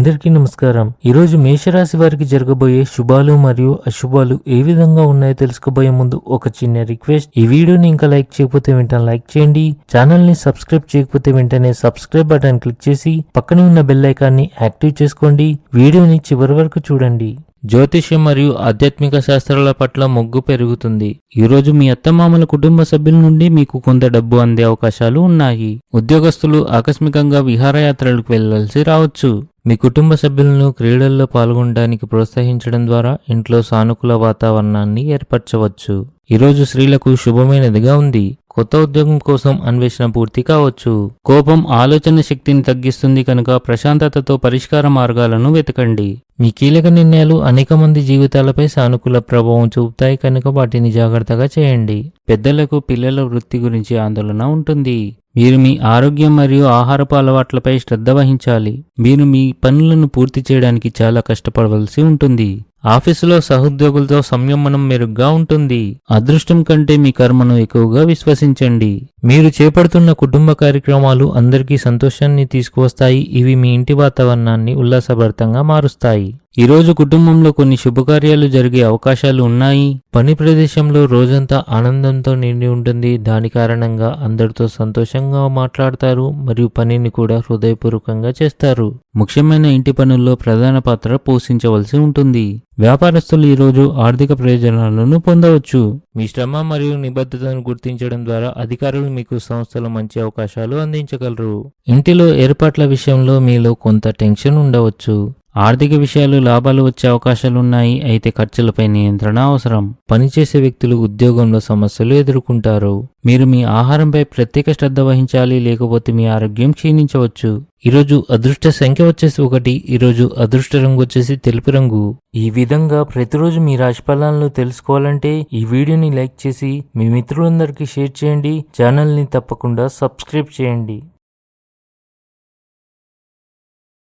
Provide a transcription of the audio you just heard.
అందరికీ నమస్కారం. ఈరోజు మేషరాశి వారికి జరగబోయే శుభాలు మరియు అశుభాలు ఏ విధంగా ఉన్నాయో తెలుసుకోబోయే ముందు ఒక చిన్న రిక్వెస్ట్. ఈ వీడియోని ఇంకా లైక్ చేయకపోతే వెంటనే లైక్ చేయండి. ఛానల్ ని సబ్స్క్రైబ్ చేయకపోతే వెంటనే సబ్స్క్రైబ్ బటన్ క్లిక్ చేసి పక్కనే ఉన్న బెల్ ఐకాన్ని యాక్టివ్ చేసుకోండి. వీడియోని చివరి వరకు చూడండి. జ్యోతిష్యం మరియు ఆధ్యాత్మిక శాస్త్రాల పట్ల మొగ్గు పెరుగుతుంది. ఈరోజు మీ అత్తమామల కుటుంబ సభ్యుల నుండి మీకు కొంత డబ్బు అందే అవకాశాలు ఉన్నాయి. ఉద్యోగస్తులు ఆకస్మికంగా విహారయాత్రలకు వెళ్లాల్సి రావచ్చు. మీ కుటుంబ సభ్యులను క్రీడల్లో పాల్గొనడానికి ప్రోత్సహించడం ద్వారా ఇంట్లో సానుకూల వాతావరణాన్ని ఏర్పరచవచ్చు. ఈరోజు స్త్రీలకు శుభమైనదిగా ఉంది. కొత్త ఉద్యోగం కోసం అన్వేషణ పూర్తి కావచ్చు. కోపం ఆలోచన శక్తిని తగ్గిస్తుంది కనుక ప్రశాంతతతో పరిష్కార మార్గాలను వెతకండి. మీ కీలక నిర్ణయాలు అనేక మంది జీవితాలపై సానుకూల ప్రభావం చూపుతాయి కనుక వాటిని జాగ్రత్తగా చేయండి. పెద్దలకు పిల్లల వృత్తి గురించి ఆందోళన ఉంటుంది. మీరు మీ ఆరోగ్యం మరియు ఆహారపు అలవాట్లపై శ్రద్ధ వహించాలి. మీరు మీ పనులను పూర్తి చేయడానికి చాలా కష్టపడవలసి ఉంటుంది. ఆఫీసులో సహోద్యోగులతో సంయమనం మెరుగ్గా ఉంటుంది. అదృష్టం కంటే మీ కర్మను ఎక్కువగా విశ్వసించండి. మీరు చేపడుతున్న కుటుంబ కార్యక్రమాలు అందరికీ సంతోషాన్ని తీసుకువస్తాయి. ఇవి మీ ఇంటి వాతావరణాన్ని ఉల్లాసభరితంగా మారుస్తాయి. ఈరోజు కుటుంబంలో కొన్ని శుభకార్యాలు జరిగే అవకాశాలు ఉన్నాయి. పని ప్రదేశంలో రోజంతా ఆనందంతో నిండి ఉంటుంది. దాని కారణంగా అందరితో సంతోషంగా మాట్లాడతారు మరియు పనిని కూడా హృదయపూర్వకంగా చేస్తారు. ముఖ్యమైన ఇంటి పనుల్లో ప్రధాన పాత్ర పోషించవలసి ఉంటుంది. వ్యాపారస్తులు ఈరోజు ఆర్థిక ప్రయోజనాలను పొందవచ్చు. మీ శ్రమ మరియు నిబద్ధతను గుర్తించడం ద్వారా అధికారులు మీకు సంస్థలో మంచి అవకాశాలు అందించగలరు. ఇంటిలో ఏర్పాట్ల విషయంలో మీలో కొంత టెన్షన్ ఉండవచ్చు. ఆర్థిక విషయాలు లాభాలు వచ్చే అవకాశాలున్నాయి. అయితే ఖర్చులపై నియంత్రణ అవసరం. పనిచేసే వ్యక్తులు ఉద్యోగంలో సమస్యలు ఎదుర్కొంటారు. మీరు మీ ఆహారంపై ప్రత్యేక శ్రద్ధ వహించాలి, లేకపోతే మీ ఆరోగ్యం క్షీణించవచ్చు. ఈరోజు అదృష్ట సంఖ్య వచ్చేసి 1. ఈరోజు అదృష్ట రంగు వచ్చేసి తెలుపు రంగు. ఈ విధంగా ప్రతిరోజు మీ రాశి ఫలాలను తెలుసుకోవాలంటే ఈ వీడియోని లైక్ చేసి మీ మిత్రులందరికీ షేర్ చేయండి. ఛానల్ని తప్పకుండా సబ్స్క్రైబ్ చేయండి.